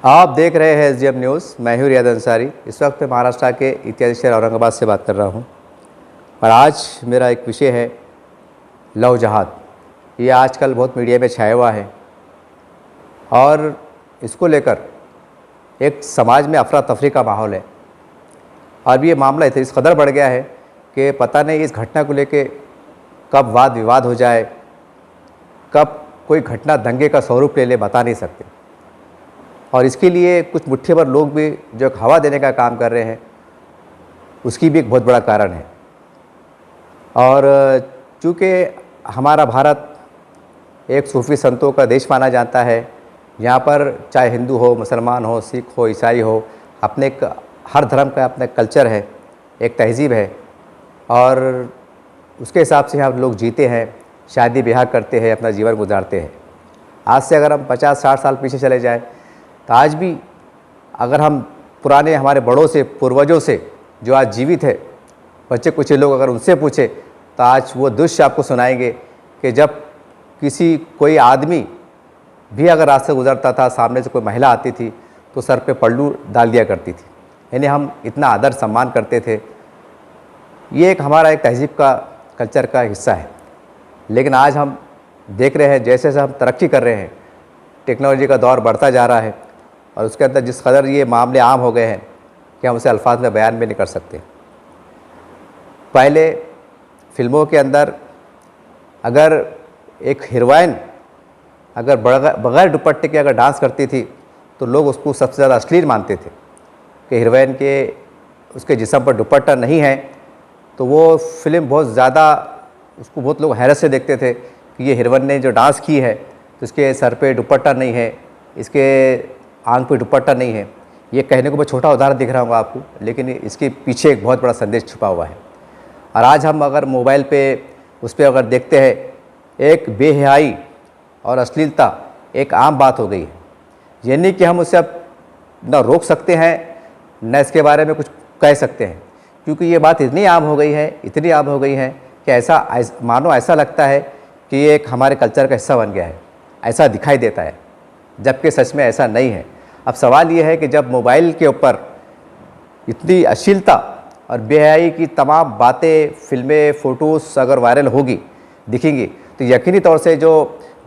आप देख रहे हैं एसडीएम न्यूज़। मैं हूं रियाद अंसारी। इस वक्त मैं महाराष्ट्र के इत्यादि शहर औरंगाबाद से बात कर रहा हूं और आज मेरा एक विषय है लव जहाद। ये आजकल बहुत मीडिया में छाया हुआ है और इसको लेकर एक समाज में अफरा तफरी का माहौल है। अब ये मामला इस कदर बढ़ गया है कि पता नहीं इस घटना को लेकर कब वाद विवाद हो जाए, कब कोई घटना दंगे का स्वरूप ले ले, बता नहीं सकते। और इसके लिए कुछ मुट्ठी भर लोग भी जो हवा देने का काम कर रहे हैं, उसकी भी एक बहुत बड़ा कारण है। और चूँकि हमारा भारत एक सूफ़ी संतों का देश माना जाता है, यहाँ पर चाहे हिंदू हो, मुसलमान हो, सिख हो, ईसाई हो, अपने हर धर्म का अपना कल्चर है, एक तहज़ीब है और उसके हिसाब से हम लोग जीते हैं, शादी ब्याह करते हैं, अपना जीवन गुजारते हैं। आज से अगर हम 50-60 साल पीछे चले जाएं तो आज भी अगर हम पुराने हमारे बड़ों से, पूर्वजों से जो आज जीवित है, बच्चे कुछ लोग अगर उनसे पूछे तो आज वो दृश्य आपको सुनाएंगे कि जब कोई आदमी भी अगर रास्ते से गुजरता था, सामने से कोई महिला आती थी तो सर पे पल्लू डाल दिया करती थी। यानी हम इतना आदर सम्मान करते थे। ये एक हमारा एक तहज़ीब का, कल्चर का हिस्सा है। लेकिन आज हम देख रहे हैं जैसे जैसे हम तरक्की कर रहे हैं, टेक्नोलॉजी का दौर बढ़ता जा रहा है और उसके अंदर जिस कदर ये मामले आम हो गए हैं कि हम उसे अल्फाज में बयान भी नहीं कर सकते। पहले फिल्मों के अंदर अगर एक हीरोइन अगर बग़ैर दुपट्टे के अगर डांस करती थी तो लोग उसको सबसे ज़्यादा अश्लील मानते थे कि हीरोइन के उसके जिस्म पर दुपट्टा नहीं है तो वो फिल्म बहुत ज़्यादा, उसको बहुत लोग हैरत से देखते थे कि ये हीरोइन ने जो डांस की है तो इसके सर पे दुपट्टा नहीं है, इसके आंख पे दुपट्टा नहीं है। ये कहने को मैं छोटा उदाहरण दिख रहा हूँ आपको, लेकिन इसके पीछे एक बहुत बड़ा संदेश छुपा हुआ है। और आज हम अगर मोबाइल पे उस पर अगर देखते हैं, एक बेहयाई और अश्लीलता एक आम बात हो गई है। ये नहीं कि हम उसे अब न रोक सकते हैं न इसके बारे में कुछ कह सकते हैं, क्योंकि ये बात इतनी आम हो गई है, इतनी आम हो गई है कि मानो ऐसा लगता है कि ये एक हमारे कल्चर का हिस्सा बन गया है, ऐसा दिखाई देता है, जबकि सच में ऐसा नहीं है। अब सवाल ये है कि जब मोबाइल के ऊपर इतनी अश्लीलता और बेहयाई की तमाम बातें, फिल्में, फ़ोटोज़ अगर वायरल होगी, दिखेंगी, तो यकीनी तौर से जो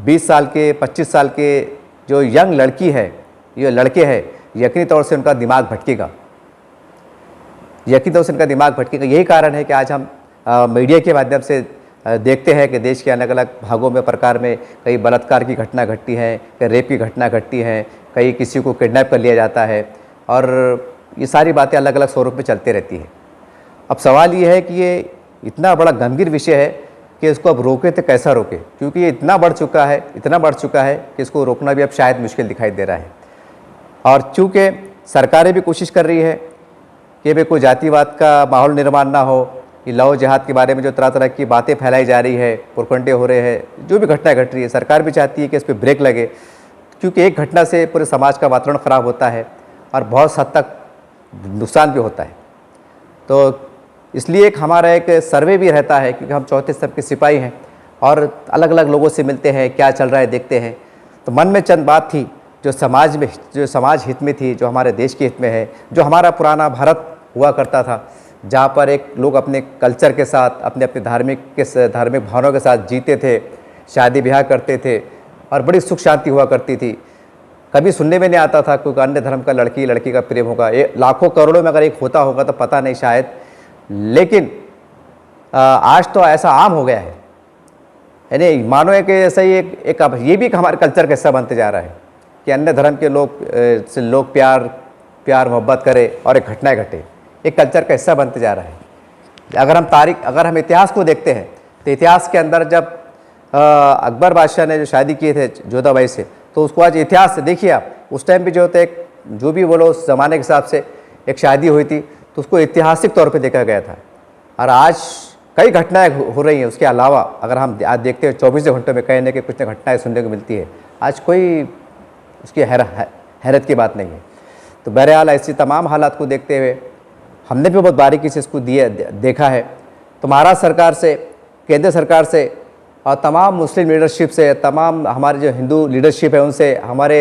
20 साल के, 25 साल के जो यंग लड़की है, ये लड़के हैं, यकीनी तौर से उनका दिमाग भटकेगा, यकीनी तौर से उनका दिमाग भटकेगा। यही कारण है कि आज हम मीडिया के माध्यम से देखते हैं कि देश के अलग अलग भागों में, प्रकार में कई बलात्कार की घटना घटती है, कई रेप की घटना घटती है, कई किसी को किडनैप कर लिया जाता है और ये सारी बातें अलग अलग स्वरूप में चलती रहती है। अब सवाल ये है कि ये इतना बड़ा गंभीर विषय है कि इसको अब रोके तो कैसा रोके, क्योंकि ये इतना बढ़ चुका है, इतना बढ़ चुका है कि इसको रोकना भी अब शायद मुश्किल दिखाई दे रहा है। और चूँकि सरकारें भी कोशिश कर रही है कि भाई कोई जातिवाद का माहौल निर्माण ना हो, कि लव जिहाद के बारे में जो तरह तरह की बातें फैलाई जा रही है, पुरकंडे हो रहे हैं, जो भी घटना घट रही है, सरकार भी चाहती है कि इस पर ब्रेक लगे, क्योंकि एक घटना से पूरे समाज का वातावरण ख़राब होता है और बहुत हद तक नुकसान भी होता है। तो इसलिए एक हमारा एक सर्वे भी रहता है, क्योंकि हम चौथे स्तर के सिपाही हैं और अलग अलग लोगों से मिलते हैं, क्या चल रहा है देखते हैं। तो मन में चंद बात थी जो समाज हित में थी, जो हमारे देश के हित में है, जो हमारा पुराना भारत हुआ करता था, जहाँ पर एक लोग अपने कल्चर के साथ, अपने धार्मिक भावनाओं के साथ जीते थे, शादी ब्याह करते थे और बड़ी सुख शांति हुआ करती थी। कभी सुनने में नहीं आता था कोई अन्य धर्म का लड़की का प्रेम होगा। ये लाखों करोड़ों में अगर एक होता होगा तो पता नहीं शायद, लेकिन आज तो ऐसा आम हो गया है। यानी मानो है कि ऐसा ही ये भी हमारे कल्चर का हिस्सा बनते जा रहा है कि अन्य धर्म के लोग प्यार मोहब्बत करें और एक घटनाएँ घटे, एक कल्चर का हिस्सा बनते जा रहा है। अगर हम इतिहास को देखते हैं तो इतिहास के अंदर जब अकबर बादशाह ने जो शादी किए थे जोधाबाई से, तो उसको आज इतिहास से देखिए आप, उस टाइम पे जो भी बोलो उस ज़माने के हिसाब से एक शादी हुई थी तो उसको ऐतिहासिक तौर पे देखा गया था। और आज कई घटनाएं हो रही हैं। उसके अलावा अगर हम आज देखते हैं 24 घंटों में कहीं ना कहीं कुछ न घटनाएँ सुनने को मिलती है। आज कोई उसकी हैरत की बात नहीं है। तो बहरहाल ऐसी तमाम हालात को देखते हुए हमने भी बहुत बारीकी से इसको देखा है। तो महाराष्ट्र सरकार से, केंद्र सरकार से और तमाम मुस्लिम लीडरशिप से, तमाम हमारे जो हिंदू लीडरशिप है उनसे, हमारे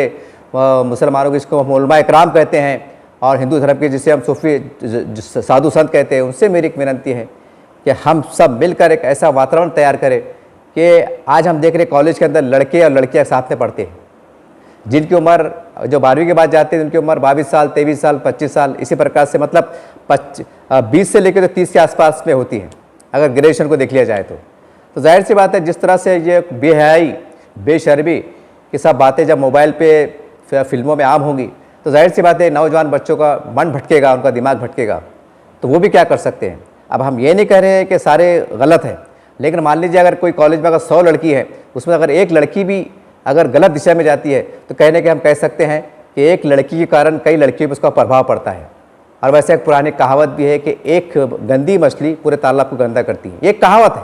मुसलमानों को जिसको हम उलमा इकराम कहते हैं, और हिंदू धर्म के जिसे हम सूफी साधु संत कहते हैं, उनसे मेरी एक विनती है कि हम सब मिलकर एक ऐसा वातावरण तैयार करें कि आज हम देख रहे कॉलेज के अंदर लड़के और लड़कियां साथ में पढ़ते हैं, जिनकी उम्र जो 12वीं के बाद जाते हैं उनकी उम्र 22 साल, 23 साल, 25 साल, इसी प्रकार से मतलब 20 से लेकर तो 30 के आसपास में होती हैं अगर ग्रेजुएशन को देख लिया जाए तो जाहिर सी बात है जिस तरह से ये बेहयाई, बेशर्मी की सब बातें जब मोबाइल पे फिल्मों में आम होंगी तो जाहिर सी बात है नौजवान बच्चों का मन भटकेगा, उनका दिमाग भटकेगा, तो वो भी क्या कर सकते हैं। अब हम ये नहीं कह रहे हैं कि सारे गलत हैं, लेकिन मान लीजिए अगर कोई कॉलेज में अगर 100 लड़की है, उसमें अगर एक लड़की भी अगर गलत दिशा में जाती है तो कहने के हम कह सकते हैं कि एक लड़की के कारण कई लड़कियों पर उसका प्रभाव पड़ता है। और वैसे एक पुरानी कहावत भी है कि एक गंदी मछली पूरे तालाब को गंदा करती है, ये कहावत है।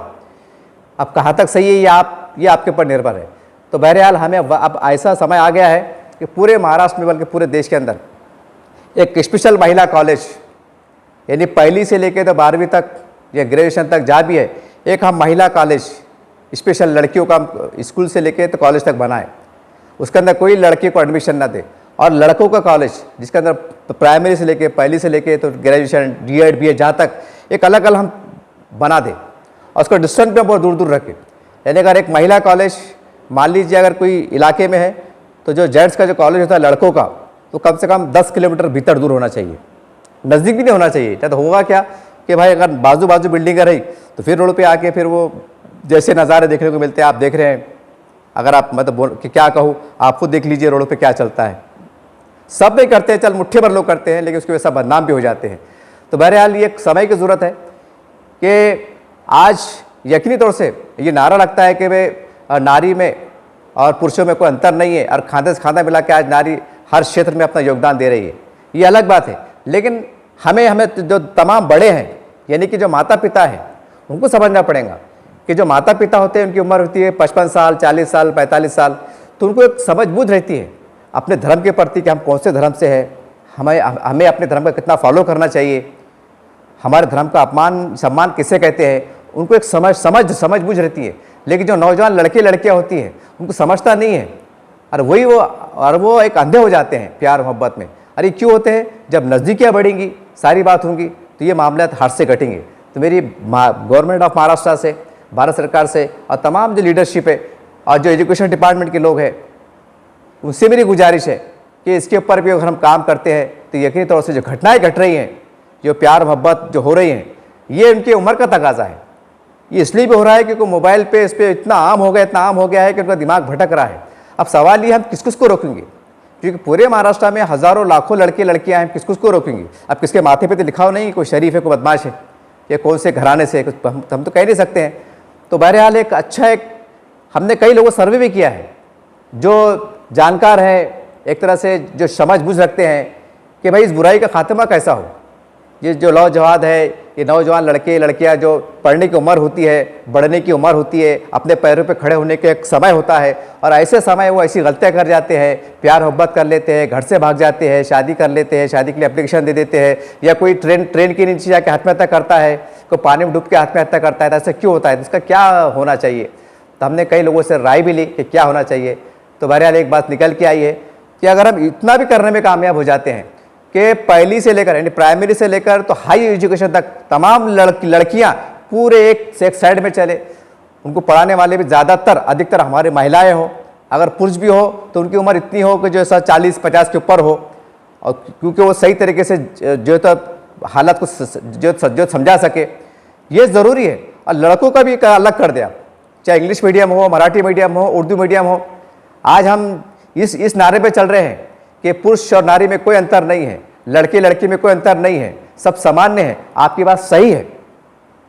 अब कहाँ तक सही है ये आपके ऊपर निर्भर है। तो बहरहाल हमें अब ऐसा समय आ गया है कि पूरे महाराष्ट्र में बल्कि पूरे देश के अंदर एक स्पेशल महिला कॉलेज, यानी पहली से लेकर तो 12वीं तक या ग्रेजुएशन तक जहाँ भी है, एक हम महिला कॉलेज स्पेशल लड़कियों का स्कूल से लेके तो कॉलेज तक बनाए, उसके अंदर कोई लड़की को एडमिशन ना दे, और लड़कों का कॉलेज जिसके अंदर प्राइमरी से लेके पहली से लेके तो ग्रेजुएशन, डीएड, बीएड जहाँ तक एक अलग अलग हम बना दें और उसको डिस्टेंस पे बहुत दूर दूर रखें। यानी अगर एक महिला कॉलेज मान लीजिए अगर कोई इलाके में है तो जो जेंट्स का जो कॉलेज होता है लड़कों का, तो कम से कम 10 किलोमीटर भीतर दूर होना चाहिए, नज़दीक भी नहीं होना चाहिए। तो होगा क्या कि भाई अगर बाजू बाजू बिल्डिंगें रही तो फिर रोड पे आके फिर वो जैसे नज़ारे देखने को मिलते हैं आप देख रहे हैं, अगर आप मतलब कि क्या कहूँ, आप खुद देख लीजिए रोड पे क्या चलता है। सब नहीं करते हैं, चल मुट्ठी भर लोग करते हैं, लेकिन उसकी वजह से बदनाम भी हो जाते हैं। तो बहरहाल ये समय की ज़रूरत है कि आज यकीनी तौर से ये नारा लगता है कि वे नारी में और पुरुषों में कोई अंतर नहीं है, और खांधे से खांधा मिला के आज नारी हर क्षेत्र में अपना योगदान दे रही है, ये अलग बात है। लेकिन हमें जो तमाम बड़े हैं यानी कि जो माता पिता हैं उनको समझना पड़ेगा कि जो माता पिता होते हैं उनकी उम्र होती है 55 साल, 40 साल, 45 साल, तो उनको एक समझ बूझ रहती है अपने धर्म के प्रति कि हम कौन से धर्म से हैं, हमें अपने धर्म का कितना फॉलो करना चाहिए, हमारे धर्म का अपमान सम्मान किसे कहते हैं, उनको एक समझ बूझ रहती है। लेकिन जो नौजवान लड़के लड़कियां होती हैं उनको समझता नहीं है, और वो एक अंधे हो जाते हैं प्यार मोहब्बत में। अरे क्यों होते हैं? जब नज़दीकियाँ बढ़ेंगी, सारी बात होंगी, तो ये मामला हाथ से कटेंगे। तो मेरी गवर्नमेंट ऑफ महाराष्ट्र से, भारत सरकार से और तमाम जो लीडरशिप है और जो एजुकेशन डिपार्टमेंट के लोग हैं उनसे मेरी गुजारिश है कि इसके ऊपर भी अगर हम काम करते हैं तो यकीनी तौर से जो घटनाएं घट रही हैं, जो प्यार मोहब्बत जो हो रही हैं, ये उनकी उम्र का तकाजा है। ये इसलिए भी हो रहा है क्योंकि मोबाइल पे इस पर इतना आम हो गया है कि उनका दिमाग भटक रहा है। अब सवाल ये हम किस किस को रोकेंगे, क्योंकि पूरे महाराष्ट्र में हज़ारों लाखों लड़के लड़कियां हैं, किस किस को रोकेंगे। अब किसके माथे पे तो लिखा हो नहीं कोई शरीफ है, कोई बदमाश है, या कौन से घराने से, हम तो कह नहीं सकते हैं। तो बहरहाल एक हमने कई लोगों सर्वे भी किया है जो जानकार है, एक तरह से जो समझ बूझ रखते हैं कि भाई इस बुराई का खात्मा कैसा हो। ये जो नौजवान है, ये नौजवान लड़के लड़कियां जो पढ़ने की उम्र होती है, बढ़ने की उम्र होती है, अपने पैरों पे खड़े होने का एक समय होता है, और ऐसे समय वो ऐसी गलतियां कर जाते हैं, प्यार मोहब्बत कर लेते हैं, घर से भाग जाते हैं, शादी कर लेते हैं, शादी के लिए एप्लीकेशन दे देते हैं, या कोई ट्रेन के नीचे जाके आत्महत्या करता है, कोई पानी में डूब के आत्महत्या करता है। तो ऐसा क्यों होता है? तो इसका क्या होना चाहिए? तो हमने कई लोगों से राय भी ली कि क्या होना चाहिए। तो बहरहाल एक बात निकल के आई है कि अगर हम इतना भी करने में कामयाब हो जाते हैं कि पहली से लेकर यानी प्राइमरी से लेकर तो हाई एजुकेशन तक तमाम लड़कियां पूरे एक साइड में चले, उनको पढ़ाने वाले भी ज़्यादातर अधिकतर हमारी महिलाएं हो, अगर पुरुष भी हो तो उनकी उम्र इतनी हो कि जो 40-50 के ऊपर हो, और क्योंकि वो सही तरीके से जो तो हालत को जो समझा सके, ये ज़रूरी है। और लड़कों का भी अलग कर दिया, चाहे इंग्लिश मीडियम हो, मराठी मीडियम हो, उर्दू मीडियम हो। आज हम इस नारे पे चल रहे हैं कि पुरुष और नारी में कोई अंतर नहीं है, लड़के लड़की में कोई अंतर नहीं है, सब सामान्य है। आपकी बात सही है,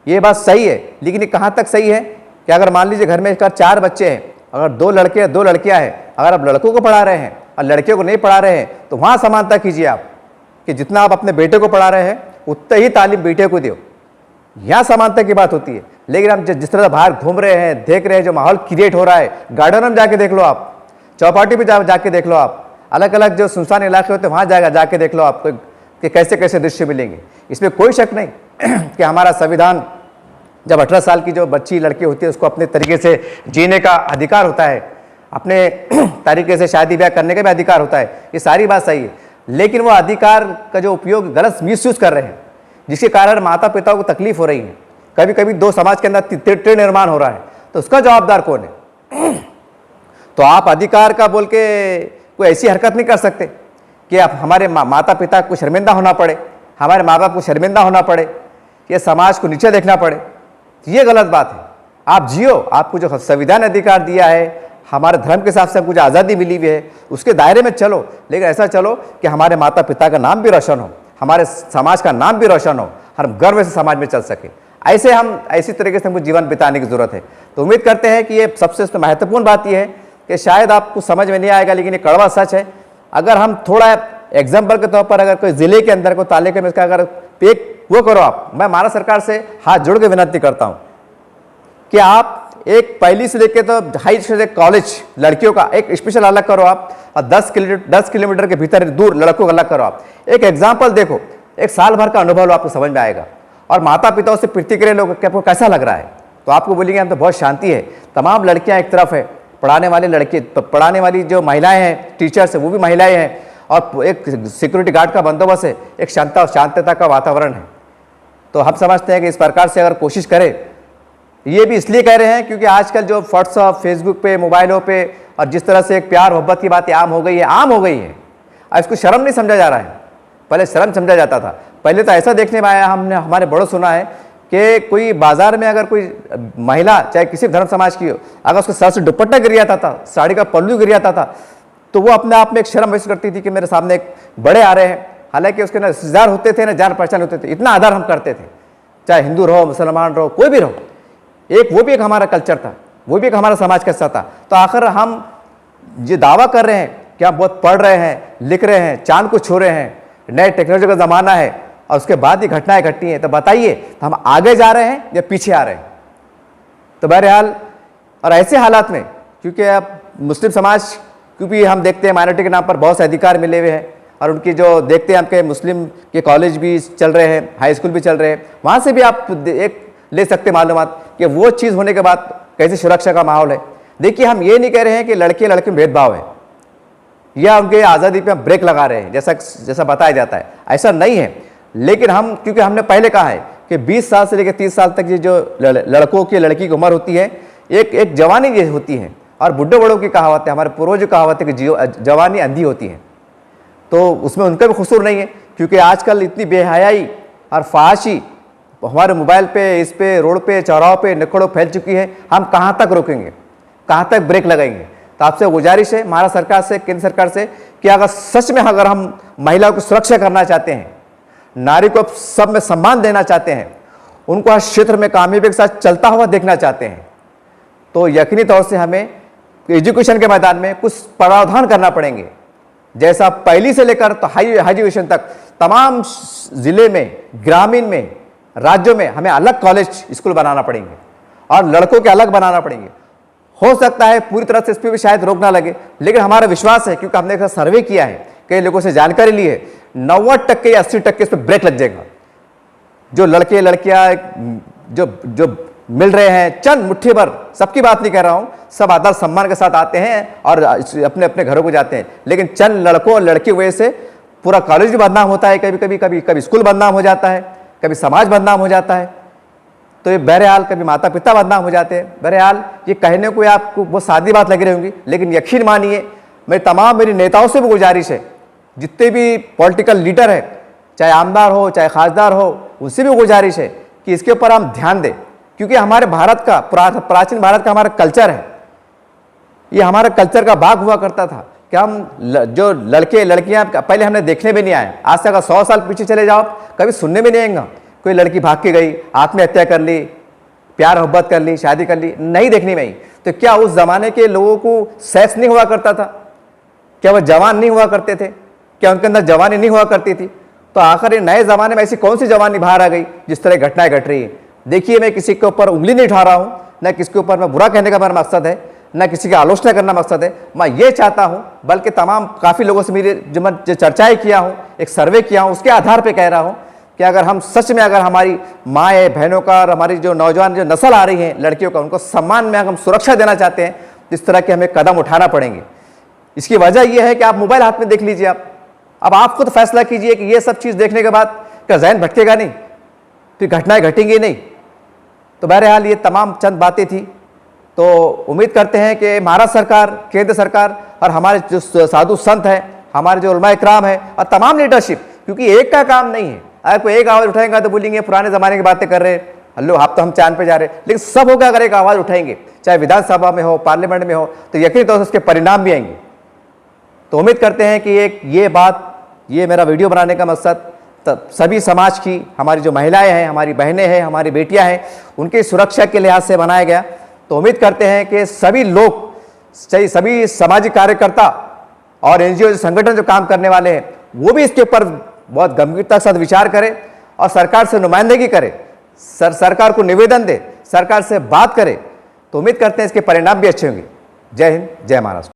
ये बात सही है, लेकिन ये कहाँ तक सही है कि अगर मान लीजिए घर में 4 बच्चे हैं, अगर 2 लड़के 2 लड़कियां हैं, अगर आप लड़कों को पढ़ा रहे हैं और लड़कियों को नहीं पढ़ा रहे हैं तो वहाँ समानता कीजिए आप कि जितना आप अपने बेटे को पढ़ा रहे हैं उतना ही तालीम बेटे को दो, यहाँ समानता की बात होती है। लेकिन हम जिस तरह बाहर घूम रहे हैं, देख रहे हैं जो माहौल क्रिएट हो रहा है, गार्डन में जाके देख लो आप, चौपाटी पे जाके देख लो आप, अलग अलग जो सुनसान इलाके होते हैं वहाँ जाके देख लो आप कि कैसे कैसे दृश्य मिलेंगे। इसमें कोई शक नहीं कि हमारा संविधान जब 18 साल की जो बच्ची लड़की होती है उसको अपने तरीके से जीने का अधिकार होता है, अपने तरीके से शादी ब्याह करने का भी अधिकार होता है, ये सारी बात सही है, लेकिन वो अधिकार का जो उपयोग गलत मिसयूज कर रहे हैं, जिसके कारण माता पिता को तकलीफ हो रही है। कभी कभी दो समाज के अंदर तिर निर्माण हो रहा है, तो उसका जवाबदार कौन है? तो आप अधिकार का बोल के कोई ऐसी हरकत नहीं कर सकते कि आप हमारे माता पिता को शर्मिंदा होना पड़े, हमारे माँ बाप को शर्मिंदा होना पड़े, ये समाज को नीचे देखना पड़े। ये गलत बात है। आप जियो, आपको जो संविधान अधिकार दिया है, हमारे धर्म के हिसाब से हमको जो आज़ादी मिली हुई है, उसके दायरे में चलो, लेकिन ऐसा चलो कि हमारे माता पिता का नाम भी रोशन हो, हमारे समाज का नाम भी रोशन हो, हम गर्व से समाज में चल सके। ऐसे हम इसी तरीके से हमको जीवन बिताने की ज़रूरत है। तो उम्मीद करते हैं कि ये सबसे महत्वपूर्ण बात ये है कि शायद आपको समझ में नहीं आएगा, लेकिन ये कड़वा सच है। अगर हम थोड़ा एग्जाम्पल के तौर पर अगर कोई ज़िले के अंदर को ताले के में इसका अगर एक वो करो आप, मैं महाराष्ट्र सरकार से हाथ जोड़ के विनती करता हूँ कि आप एक पहली से लेकर तो हाई से कॉलेज लड़कियों का एक स्पेशल अलग करो आप, और 10 किलोमीटर के भीतर दूर लड़कों का अलग करो आप। एक एग्जाम्पल देखो, एक साल भर का अनुभव लो, आपको समझ में आएगा। और माता पिताओं से प्रतिक्रिया लोग कि आपको कैसा लग रहा है, तो आपको बोलेंगे हम तो बहुत शांति है। तमाम लड़कियां एक तरफ है, पढ़ाने वाले लड़के, पढ़ाने वाली जो महिलाएं हैं, टीचर्स है, वो भी महिलाएं हैं, और एक सिक्योरिटी गार्ड का बंदोबस्त है, एक शांता और शांतता का वातावरण है। तो हम समझते हैं कि इस प्रकार से अगर कोशिश करें, ये भी इसलिए कह रहे हैं क्योंकि आजकल जो व्हाट्सअप, फेसबुक पे, मोबाइलों पे, और जिस तरह से एक प्यार मोहब्बत की बातें आम हो गई है। अब इसको शर्म नहीं समझा जा रहा है, पहले शर्म समझा जाता था। पहले तो ऐसा देखने में आया, हमने हमारे बड़ों सुना है कि कोई बाजार में अगर कोई महिला, चाहे किसी धर्म समाज की हो, अगर उसके सर से दुपट्टा गिर जाता था, साड़ी का पल्लू गिर जाता था, तो वो अपने आप में एक शर्म महसूस करती थी कि मेरे सामने एक बड़े आ रहे हैं। हालांकि उसके ना रिश्तेदार होते थे, ना जान पहचान होते थे, इतना आदर हम करते थे, चाहे हिंदू रहो, मुसलमान रहो, कोई भी रहो। वो भी एक हमारा कल्चर था, वो भी एक हमारा समाज का हिस्सा था। तो आखिर हम ये दावा कर रहे हैं कि हम बहुत पढ़ रहे हैं, लिख रहे हैं, चांद को छू रहे हैं, नए टेक्नोलॉजी का ज़माना है, और उसके बाद ही घटनाएं घटती हैं। तो बताइए, तो हम आगे जा रहे हैं या पीछे आ रहे हैं? तो बहरहाल, और ऐसे हालात में, क्योंकि अब मुस्लिम समाज, क्योंकि हम देखते हैं माइनॉरिटी के नाम पर बहुत से अधिकार मिले हुए हैं, और उनकी जो देखते हैं हम के मुस्लिम के कॉलेज भी चल रहे हैं, हाई स्कूल भी चल रहे हैं, वहाँ से भी आप एक ले सकते मालूमात कि वो चीज़ होने के बाद कैसे सुरक्षा का माहौल है। देखिए, हम ये नहीं कह रहे हैं कि लड़के लड़के में भेदभाव है या उनके आज़ादी पे हम ब्रेक लगा रहे हैं, जैसा बताया जाता है, ऐसा नहीं है। लेकिन हम, क्योंकि हमने पहले कहा है कि 20 साल से लेकर 30 साल तक ये जो लड़कों की लड़की की उम्र होती है, एक जवानी ये होती है, और बुढ़े बड़ों की कहावत है, हमारे पूर्वज की कहावत है कि जवानी अंधी होती है। तो उसमें उनका भी कसूर नहीं है, क्योंकि आजकल इतनी बेहयाई और फहाशी हमारे मोबाइल पे, इस पे, रोड पे, चौराहों पे निकड़ों फैल चुकी है। हम कहाँ तक रोकेंगे, कहाँ तक ब्रेक लगाएंगे? तो आपसे गुजारिश है महाराष्ट्र सरकार से, केंद्र सरकार से, कि अगर सच में अगर हम महिलाओं की सुरक्षा करना चाहते हैं, नारी को सब में सम्मान देना चाहते हैं, उनको हर क्षेत्र में कामयाबी के साथ चलता हुआ देखना चाहते हैं, तो यकीनी तौर से हमें एजुकेशन के मैदान में कुछ प्रावधान करना पड़ेंगे। जैसा पहली से लेकर तो हाई एजुकेशन तक तमाम जिले में, ग्रामीण में, राज्यों में हमें अलग कॉलेज स्कूल बनाना पड़ेंगे, और लड़कों के अलग बनाना पड़ेंगे। हो सकता है पूरी तरह से इस पर भी शायद रोक ना लगे, लेकिन हमारा विश्वास है, क्योंकि हमने एक सर्वे किया है, कई लोगों से जानकारी ली है, 90% या 80% इस पर ब्रेक लग जाएगा। जो लड़के लड़कियां जो मिल रहे हैं, चंद मुट्ठी भर, सबकी बात नहीं कह रहा हूं, सब आदर सम्मान के साथ आते हैं और अपने अपने घरों को जाते हैं, लेकिन चंद लड़कों और लड़की की वजह से पूरा कॉलेज भी बदनाम होता है, कभी स्कूल बदनाम हो जाता है, कभी समाज बदनाम हो जाता है। तो ये बहरहाल कभी माता पिता बदनाम हो जाते हैं। बहरहाल ये कहने को आपको बहुत सादी बात लगी रही होंगी, लेकिन यकीन मानिए, मेरी नेताओं से भी गुजारिश है, जितने भी पॉलिटिकल लीडर है, चाहे आमदार हो चाहे खासदार हो, उनसे भी गुजारिश है कि इसके ऊपर हम ध्यान दें, क्योंकि हमारे भारत का प्राचीन भारत का हमारा कल्चर है, ये हमारा कल्चर का भाग हुआ करता था कि हम जो लड़के लड़कियां पहले हमने देखने भी नहीं आए। आज से अगर 100 साल पीछे चले जाओ, कभी सुनने में नहीं आएगा कोई लड़की भाग के गई, आत्महत्या कर ली, प्यार मोहब्बत कर ली, शादी कर ली, नहीं देखने में आई। तो क्या उस जमाने के लोगों को सेक्स नहीं हुआ करता था? क्या वह जवान नहीं हुआ करते थे? क्या उनके अंदर जवानी नहीं हुआ करती थी? तो आखिर नए जमाने में ऐसी कौन सी जवानी बाहर आ गई जिस तरह घटनाएं घट रही है? देखिए, मैं किसी के ऊपर उंगली नहीं उठा रहा हूं, न किसी के ऊपर मैं बुरा कहने का मेरा मकसद है, न किसी की आलोचना करना मकसद है। मैं ये चाहता हूं, बल्कि तमाम काफ़ी लोगों से मेरी जो मैं चर्चाएं किया हूं, एक सर्वे किया हूं, उसके आधार पर कह रहा हूं कि अगर हम सच में अगर हमारी माएँ बहनों का और हमारी जो नौजवान जो नस्ल आ रही है लड़कियों का, उनको सम्मान में अगर हम सुरक्षा देना चाहते हैं, जिस तरह के हमें कदम उठाना पड़ेंगे। इसकी वजह यह है कि आप मोबाइल हाथ में देख लीजिए, अब आप खुद फैसला कीजिए कि ये सब चीज़ देखने के बाद क्या ज़हन भटकेगा नहीं, फिर घटनाएं घटेंगी नहीं। तो बहरहाल ये तमाम चंद बातें थी। तो उम्मीद करते हैं कि महाराष्ट्र सरकार, केंद्र सरकार और हमारे जो साधु संत हैं, हमारे जो उलमा इकराम है और तमाम लीडरशिप, क्योंकि एक का काम नहीं है। अगर कोई एक आवाज़ उठाएगा तो बोलेंगे पुराने ज़माने की बातें कर रहे हैं, हल्लो आप तो हम चांद पे जा रहे हैं, लेकिन सब होगा अगर एक आवाज़ उठाएंगे, चाहे विधानसभा में हो, पार्लियामेंट में हो, तो यकीन तौर से उसके परिणाम भी आएंगे। तो उम्मीद करते हैं कि एक ये बात, ये मेरा वीडियो बनाने का मकसद सभी समाज की, हमारी जो महिलाएं हैं, हमारी बहनें हैं, हमारी बेटियां हैं, उनकी सुरक्षा के लिहाज से बनाया गया। तो उम्मीद करते हैं कि सभी लोग, सभी सामाजिक कार्यकर्ता और एनजीओ संगठन जो काम करने वाले हैं, वो भी इसके ऊपर बहुत गंभीरता के साथ विचार करें और सरकार से नुमाइंदगी करें, सरकार को निवेदन दे, सरकार से बात करें। तो उम्मीद करते हैं इसके परिणाम भी अच्छे होंगे। जय हिंद, जय महाराष्ट्र।